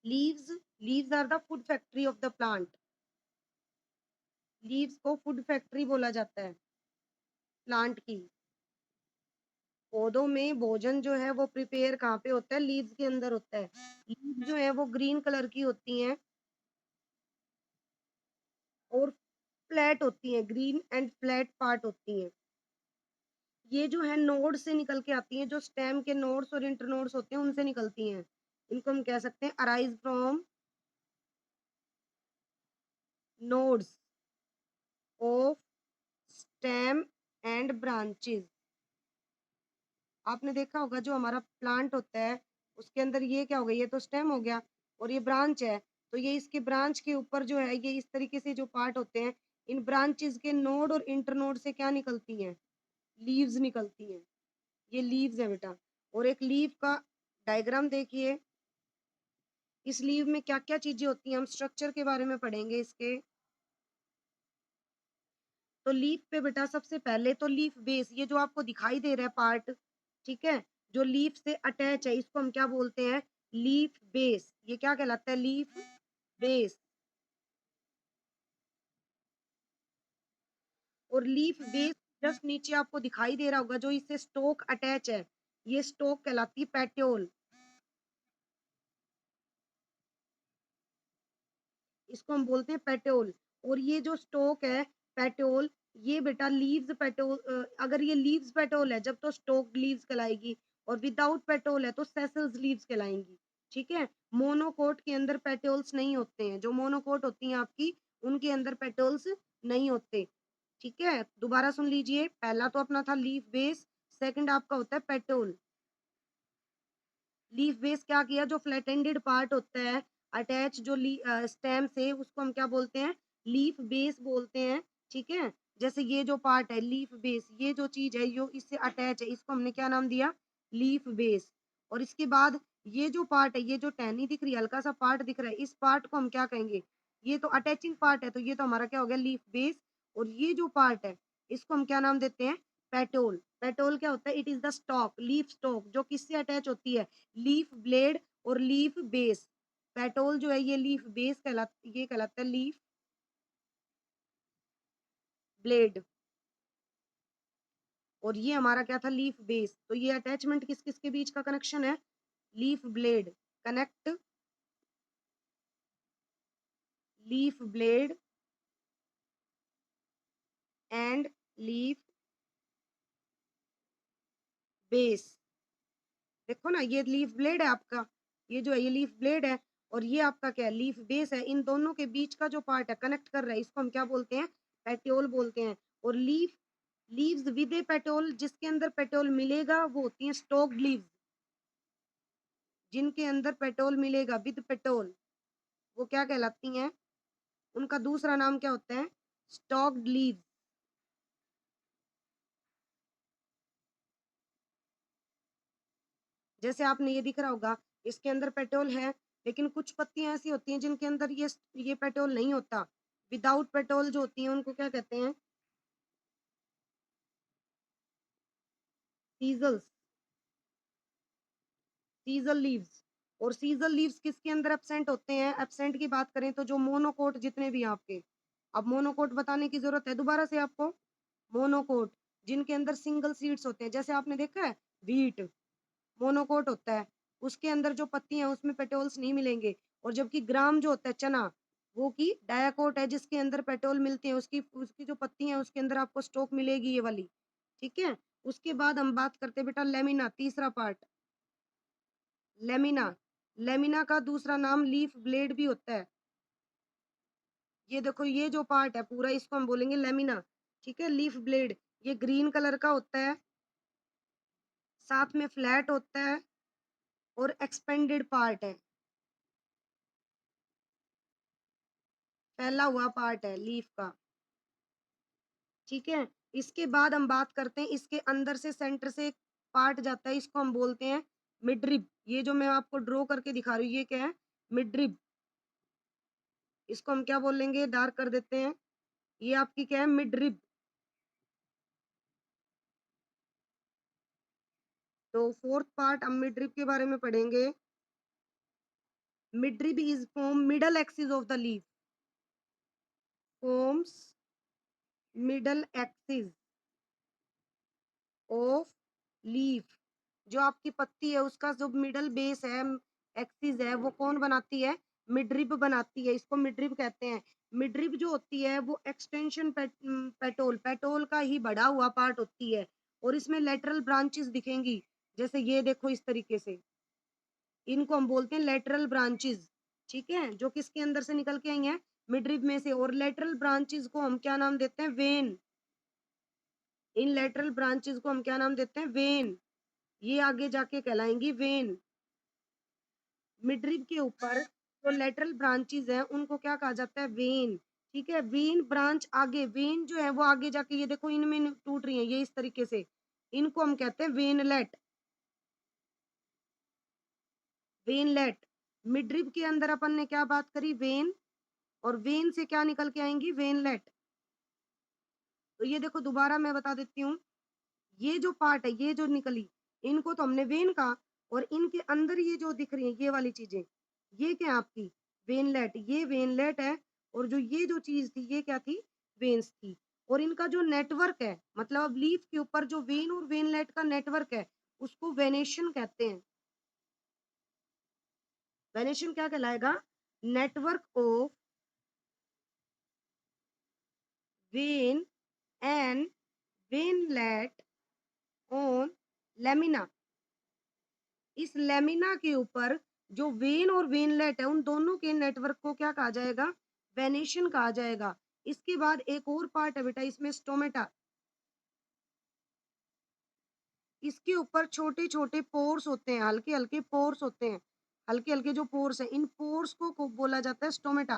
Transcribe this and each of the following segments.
Leaves, leaves are the food factory of the plant. Leaves को food factory बोला जाता है प्लांट की। पौधों में भोजन जो है वो प्रिपेयर कहाँ पे होता है? लीव्स के अंदर होता है। लीव्स जो है वो ग्रीन कलर की होती हैं और फ्लैट होती हैं, ग्रीन एंड फ्लैट पार्ट होती हैं। ये जो है नोड से निकल के आती हैं, जो स्टेम के नोड्स और इंटरनोड्स होते हैं उनसे निकलती हैं। इनको हम कह सकते हैं arise from nodes of stem and branches. आपने देखा होगा जो हमारा प्लांट होता है उसके अंदर ये क्या हो गया? ये तो स्टेम हो गया और ये ब्रांच है। तो ये इसके ब्रांच के ऊपर जो है ये इस तरीके से जो पार्ट होते हैं, इन ब्रांचेस के नोड और इंटरनोड से क्या निकलती हैं? लीव्स निकलती हैं। ये लीव्स है बेटा। और एक लीव का डायग्राम देखिए। इस लीव में क्या क्या चीजें होती हैं, हम स्ट्रक्चर के बारे में पढ़ेंगे इसके। तो लीफ पे बेटा सबसे पहले तो लीफ बेस, ये जो आपको दिखाई दे रहा है पार्ट, ठीक है, जो लीफ से अटैच है इसको हम क्या बोलते हैं? Leaf base. ये क्या कहलाता है? Leaf base. और लीफ बेस जस्ट नीचे आपको दिखाई दे रहा होगा जो इससे स्टोक अटैच है, ये स्टोक कहलाती है पेट्योल। इसको हम बोलते हैं पेट्योल। और ये जो स्टोक है पेट्योल, ये बेटा लीव्स पेट्योल, अगर ये लीव्स पेट्योल है जब तो स्टोक लीव्स कहलाएगी, और विदाउट पेट्योल है तो सेसल्स लीव्स कहलाएंगी। ठीक है। मोनोकोट के अंदर पेट्योल्स नहीं होते हैं, जो मोनोकोट होती हैं आपकी उनके अंदर पेट्योल्स नहीं होते। ठीक है, दोबारा सुन लीजिए। पहला तो अपना था लीफ बेस, सेकंड आपका होता है पेट्योल। लीफ बेस क्या किया? जो फ्लैटेंडेड पार्ट होता है अटैच जो स्टेम से, उसको हम क्या बोलते हैं? लीफ बेस बोलते हैं। ठीक है। जैसे ये जो पार्ट है लीफ बेस, ये जो चीज है जो इससे अटैच है इसको हमने क्या नाम दिया? Leaf base. और इसके बाद ये जो पार्ट है, ये जो टहनी दिख रही है, हल्का सा पार्ट दिख रहा है, इस पार्ट को हम क्या कहेंगे? ये तो अटैचिंग पार्ट है, तो ये तो हमारा क्या हो गया? Leaf base. और ये जो पार्ट है इसको हम क्या नाम देते हैं? पेटोल। पेटोल क्या होता है? It is the stock, leaf stock, जो किससे अटैच होती है? लीफ ब्लेड और लीफ बेस। पेटोल जो है ये लीफ बेस ये कहलाता है लीफ ब्लेड। और ये हमारा क्या था? Leaf base. तो ये अटैचमेंट किस किस के बीच का कनेक्शन है? Leaf blade connect leaf blade and leaf base. देखो ना, ये लीफ ब्लेड है आपका, ये जो है ये लीफ ब्लेड है, और ये आपका क्या है? लीफ बेस है। इन दोनों के बीच का जो पार्ट है कनेक्ट कर रहा है, इसको हम क्या बोलते हैं? पेट्योल बोलते हैं। और लीव्स विद ए पेट्योल, जिसके अंदर पेट्योल मिलेगा वो होती हैं स्टोक्ड लीव्स। जिनके अंदर पेट्योल मिलेगा विद पेट्योल, वो क्या कहलाती हैं? उनका दूसरा नाम क्या होता है? Stocked leaves. जैसे आपने ये दिख रहा होगा, इसके अंदर पेट्रोल है, लेकिन कुछ पत्तियां ऐसी होती हैं जिनके अंदर ये पेट्रोल नहीं होता। विदाउट पेट्रोल जो होती हैं उनको क्या कहते हैं? सीजल्स, सीजल लीव्स। और सीजल लीव्स किसके अंदर एब्सेंट होते हैं? एब्सेंट की बात करें तो जो मोनोकोट जितने भी हैं आपके, अब मोनोकोट बताने की जरूरत है दोबारा से आपको? मोनोकोट जिनके अंदर सिंगल सीड्स होते हैं, जैसे आपने देखा है व्हीट मोनोकोट होता है, उसके अंदर जो पत्ती हैं उसमें पेटोल्स नहीं मिलेंगे। और जबकि ग्राम जो होता है चना, वो की डायाकोट है जिसके अंदर पेट्रोल मिलते हैं, उसकी उसकी जो पत्ती है उसके अंदर आपको स्टोक मिलेगी ये वाली। ठीक है। उसके बाद हम बात करते हैं बेटा लेमिना, तीसरा पार्ट लेमिना। लेमिना का दूसरा नाम लीफ ब्लेड भी होता है। ये देखो ये जो पार्ट है पूरा इसको हम बोलेंगे लेमिना। ठीक है, लीफ ब्लेड। ये ग्रीन कलर का होता है, साथ में फ्लैट होता है और एक्सपेंडेड पार्ट है, फैला हुआ पार्ट है लीफ का। ठीक है। इसके बाद हम बात करते हैं इसके अंदर से सेंटर से एक पार्ट जाता है, इसको हम बोलते हैं मिडरिब। ये जो मैं आपको ड्रॉ करके दिखा रही हूँ ये क्या है? मिडरिब। इसको हम क्या बोलेंगे? डार्क कर देते हैं। ये आपकी क्या है? मिडरिब। तो फोर्थ पार्ट हम मिडरिब के बारे में पढ़ेंगे। Midrib is form middle axis of the leaf. Forms middle axis of leaf. जो आपकी पत्ती है उसका जो मिडल बेस है, एक्सिस है, वो कौन बनाती है? मिडरिब बनाती है। इसको मिडरिब कहते हैं। मिडरिब जो होती है वो एक्सटेंशन पेटोल पेटोल का ही बढ़ा हुआ पार्ट होती है और इसमें लेटरल ब्रांचेस दिखेंगी। जैसे ये देखो इस तरीके से, इनको हम बोलते हैं लेटरल ब्रांचेस। ठीक है, जो किसके अंदर से निकल के आई हैं? मिडरिब में से। और लेटरल ब्रांचेस को हम क्या नाम देते हैं? वेन। इन लेटरल ब्रांचेस को हम क्या नाम देते हैं? वेन। ये आगे जाके कहलाएंगी वेन। मिडरिब के ऊपर जो लेटरल ब्रांचेस हैं उनको क्या कहा जाता है? वेन। ठीक है, वेन ब्रांच आगे, वेन जो है वो आगे जाके ये देखो इनमें टूट रही है ये इस तरीके से, इनको हम कहते हैं वेनलेट। वेनलेट। मिडरिब के अंदर अपन ने क्या बात करी? वेन। और वेन से क्या निकल के आएंगी? वेनलेट। तो ये देखो दोबारा मैं बता देती हूँ, ये जो पार्ट है ये जो निकली, इनको तो हमने वेन कहा। और इनके अंदर ये जो दिख रही है ये वाली चीजें, ये क्या है आपकी? वेनलेट। ये वेनलेट है। और जो ये जो चीज थी ये क्या थी? वेन्स थी। और इनका जो नेटवर्क है, मतलब अब लीफ के ऊपर जो वेन और वेनलेट का नेटवर्क है उसको वेनेशन कहते हैं। वेनेशन क्या कहलाएगा? Network of vein and veinlet on lamina. इस लेमिना के ऊपर जो वेन और वेनलेट है उन दोनों के नेटवर्क को क्या कहा जाएगा? वेनेशन कहा जाएगा। इसके बाद एक और पार्ट है बेटा इसमें, स्टोमेटा। इसके ऊपर छोटे छोटे पोर्स होते हैं, हल्के हल्के पोर्स होते हैं। हल्के हल्के जो पोर्स हैं इन पोर्स को बोला जाता है स्टोमेटा।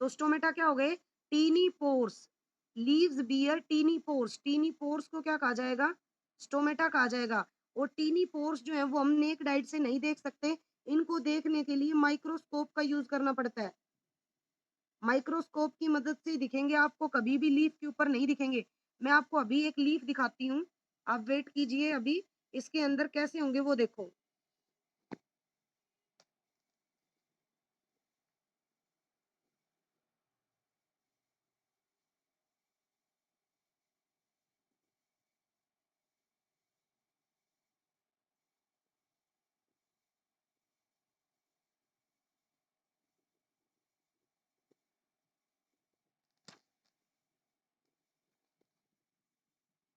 तो स्टोमेटा क्या हो गए? Tiny pores. Leaves bear tiny pores. Tiny pores को क्या कहा जाएगा? स्टोमेटा कहा जाएगा। और टीनी पोर्स जो है वो हम नेक्ड आइड से नहीं देख सकते, इनको देखने के लिए माइक्रोस्कोप का यूज करना पड़ता है। माइक्रोस्कोप की मदद से दिखेंगे आपको, कभी भी लीफ के ऊपर नहीं दिखेंगे। मैं आपको अभी एक लीफ दिखाती हूँ, आप वेट कीजिए, अभी इसके अंदर कैसे होंगे वो देखो।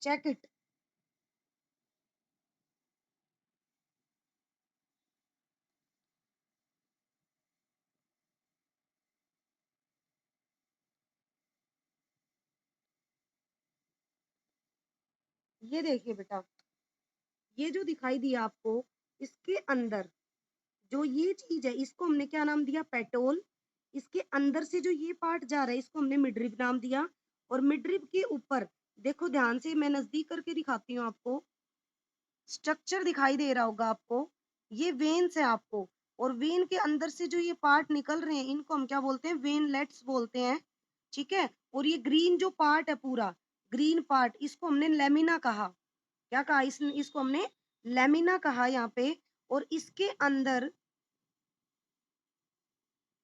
Check it. ये देखिए बेटा, ये जो दिखाई दिया आपको, इसके अंदर जो ये चीज है इसको हमने क्या नाम दिया? पेटोल। इसके अंदर से जो ये पार्ट जा रहा है इसको हमने मिडरिब नाम दिया। और मिडरिब के ऊपर देखो ध्यान से, मैं नजदीक करके दिखाती हूँ आपको, स्ट्रक्चर दिखाई दे रहा होगा आपको। ये वेन्स है आपको, और वेन के अंदर से जो ये पार्ट निकल रहे हैं इनको हम क्या बोलते हैं? वेनलेट्स बोलते हैं। ठीक है, और ये ग्रीन जो पार्ट है पूरा, ग्रीन पार्ट, इसको हमने लेमिना कहा। क्या कहा? इसको हमने लेमिना कहा यहाँ पे। और इसके अंदर,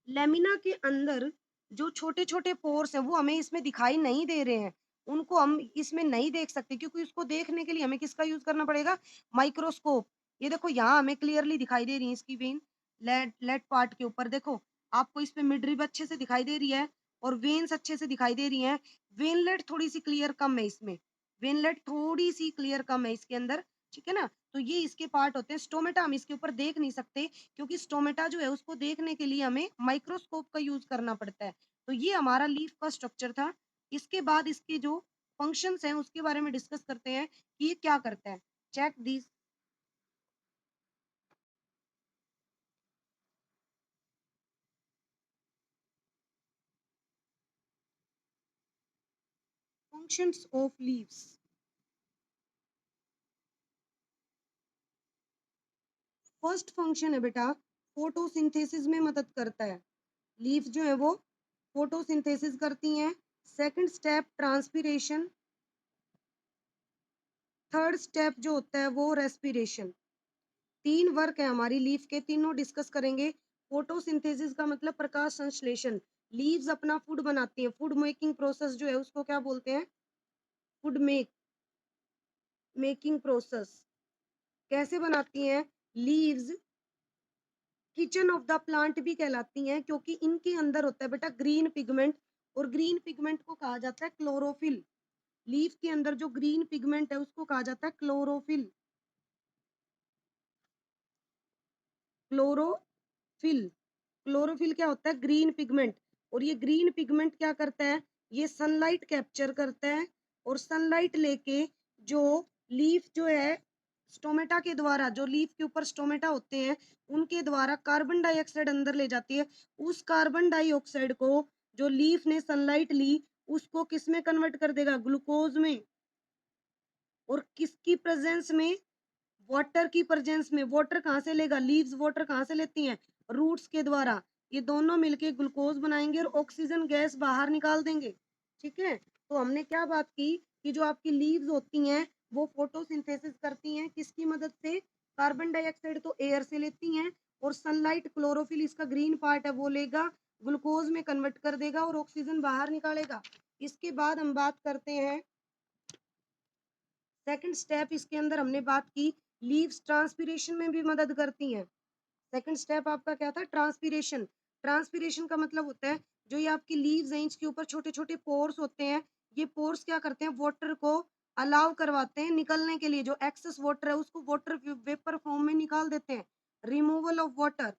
लेमिना के अंदर जो छोटे-छोटे पोर्स हैं वो हमें इसमें दिखाई नहीं दे रहे हैं। उनको हम इसमें नहीं देख सकते क्योंकि उसको देखने के लिए हमें किसका यूज़ करना पड़ेगा? माइक्रोस्कोप। ये देखो यहाँ हमें क्लियरली दिखाई दे रही है इसकी वेन, लेट लेट पार्ट के ऊपर देखो, आपको इसमें मिडरिब अच्छे से दिखाई दे रही है और वेन्स अच्छे से दिखाई दे रही हैं। वेनलेट थोड़ी-सी क्लियर कम है इसमें, वेनलेट थोड़ी-सी क्लियर कम है इसके अंदर, ठीक है ना? तो ये इसके पार्ट होते हैं। स्टोमेटा हम इसके ऊपर देख नहीं सकते क्योंकि स्टोमेटा जो है उसको देखने के लिए हमें माइक्रोस्कोप का यूज करना पड़ता है। तो ये हमारा लीफ का स्ट्रक्चर था। इसके बाद इसके जो फंक्शंस हैं उसके बारे में डिस्कस करते हैं कि ये क्या करता है। Check this functions of leaves. First function है बेटा, फोटोसिंथेसिस में मदद करता है। लीफ जो है वो फोटोसिंथेसिस करती हैं। Second step transpiration. Third step जो होता है वो रेस्पिरेशन। 3 वर्क है हमारी लीफ के, तीनों डिस्कस करेंगे। फोटोसिंथेसिस का मतलब प्रकाश संश्लेषण। लीव्स अपना फूड बनाती हैं। फूड मेकिंग प्रोसेस जो है उसको क्या बोलते हैं? Food making process. कैसे बनाती हैं? Leaves kitchen of the plant भी कहलाती हैं, क्योंकि इनके अंदर होता है बेटा ग्रीन पिगमेंट, और ग्रीन पिगमेंट को कहा जाता है क्लोरोफिल। लीफ के अंदर जो ग्रीन पिगमेंट है उसको कहा जाता है क्लोरोफिल। क्लोरोफिल। क्लोरोफिल क्या होता है? Green pigment. और ये ग्रीन पिगमेंट क्या करता है? ये सनलाइट कैप्चर करता है, और सनलाइट लेके जो लीफ जो है स्टोमेटा के द्वारा, जो लीफ के ऊपर स्टोमेटा होते हैं उनके द्वारा कार्बन डाइऑक्साइड अंदर ले जाती है। उस कार्बन डाइऑक्साइड को जो लीफ ने सनलाइट ली उसको किस में कन्वर्ट कर देगा? ग्लूकोज में। और किसकी प्रेजेंस में? वाटर की प्रेजेंस में। वाटर कहाँ से लेगा? लीव्स वाटर कहाँ से लेती हैं? रूट्स के द्वारा। ये दोनों मिलके ग्लूकोज बनाएंगे और ऑक्सीजन गैस बाहर निकाल देंगे। ठीक है, तो हमने क्या बात की कि जो आपकी लीव्स होती हैं वो फोटोसिंथेसिस करती हैं किसकी मदद से? कार्बन डाइऑक्साइड तो एयर से लेती हैं, और सनलाइट क्लोरोफिल इसका ग्रीन पार्ट है वो लेगा, ग्लूकोज में कन्वर्ट कर देगा और ऑक्सीजन बाहर निकालेगा। इसके बाद हम बात करते हैं सेकंड स्टेप। इसके अंदर हमने बात की लीव्स ट्रांसपीरेशन में भी मदद करती हैं। सेकंड स्टेप आपका क्या था? ट्रांसपीरेशन। ट्रांसपीरेशन का मतलब होता है जो ये आपकी लीव्स हैं इसके ऊपर छोटे छोटे पोर्स होते हैं, ये पोर्स क्या करते हैं? वाटर को अलाउ करवाते हैं निकलने के लिए। जो एक्सेस वाटर है उसको वाटर वेपर फॉर्म में निकाल देते हैं। Removal of water,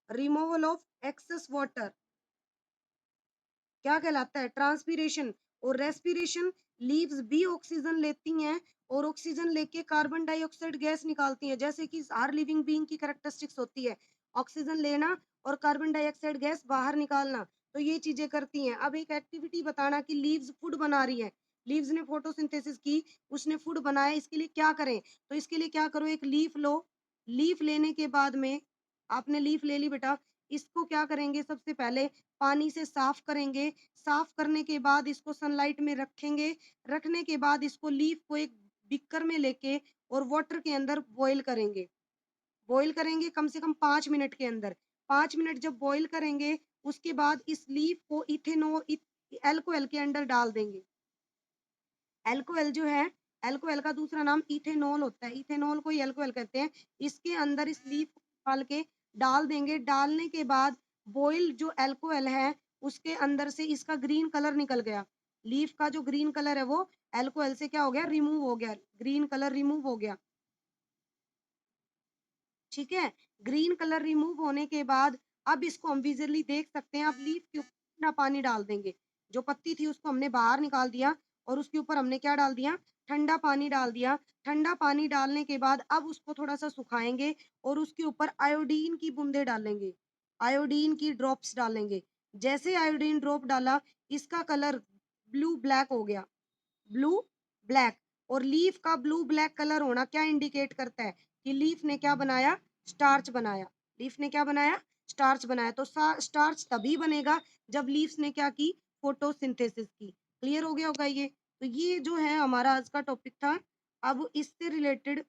removal of excess water क्या कहलाता है? ट्रांसपीरेशन। और रेस्पिरेशन, लीव्स भी ऑक्सीजन लेती हैं और ऑक्सीजन लेके कार्बन डाइऑक्साइड गैस निकालती हैं, जैसे कि हर लिविंग बीइंग की कैरेक्टरिस्टिक्स होती है, ऑक्सीजन लेना और कार्बन डाइऑक्साइड गैस बाहर निकालना। तो ये चीजें करती हैं। अब एक एक्टिविटी बताना कि लीव्स फूड बना रही है, लीव्स ने फोटोसिंथेसिस की, उसने फूड बनाया, इसके लिए क्या करें? तो इसके लिए क्या करो? एक लीफ लो। लीफ लेने के बाद में आपने लीफ ले ली बेटा, इसको क्या करेंगे? सबसे पहले पानी से साफ करेंगे। साफ करने के बाद इसको सनलाइट में रखेंगे। रखने के बाद इसको लीफ को एक बिकर में लेके और वाटर के अंदर बॉईल करेंगे। बॉईल करेंगे कम से कम 5 मिनट के अंदर। 5 मिनट जब बॉईल करेंगे उसके बाद इस लीफ को एल्कोहल के अंदर डाल देंगे। एल्कोहल जो है, एल्कोहल का दूसरा नाम इथेनॉल होता है। इथेनॉल को ही एल्कोहल कहते हैं। इसके अंदर इस लीफ को डाल के डाल देंगे। डालने के बाद बॉइल्ड जो एल्कोहल है उसके अंदर से इसका ग्रीन कलर निकल गया। लीफ का जो ग्रीन कलर है वो एल्कोहल से क्या हो गया? रिमूव हो गया। ग्रीन कलर रिमूव हो गया। ठीक है, ग्रीन कलर रिमूव होने के बाद अब इसको हम विजुअली देख सकते हैं। अब लीफ के ऊपर ठंडा पानी डाल देंगे। जो पत्ती थी उसको हमने बाहर निकाल दिया और उसके ऊपर हमने क्या डाल दिया? ठंडा पानी डाल दिया। ठंडा पानी डालने के बाद अब उसको थोड़ा-सा सुखाएँगे और उसके ऊपर आयोडीन की बूँदें डालेंगे। आयोडीन की ड्रॉप्स डालेंगे। जैसे आयोडीन ड्रॉप डाला, इसका कलर ब्लू ब्लैक हो गया। Blue black. और लीफ का ब्लू ब्लैक कलर होना क्या इंडिकेट करता है? कि लीफ ने क्या बनाया? स्टार्च बनाया। लीफ ने क्या बनाया? स्टार्च बनाया। तो स्टार्च तभी बनेगा जब लीव्स ने क्या की? फोटोसिंथेसिस की। क्लियर हो गया होगा ये? तो ये जो है हमारा आज का टॉपिक था। अब इससे रिलेटेड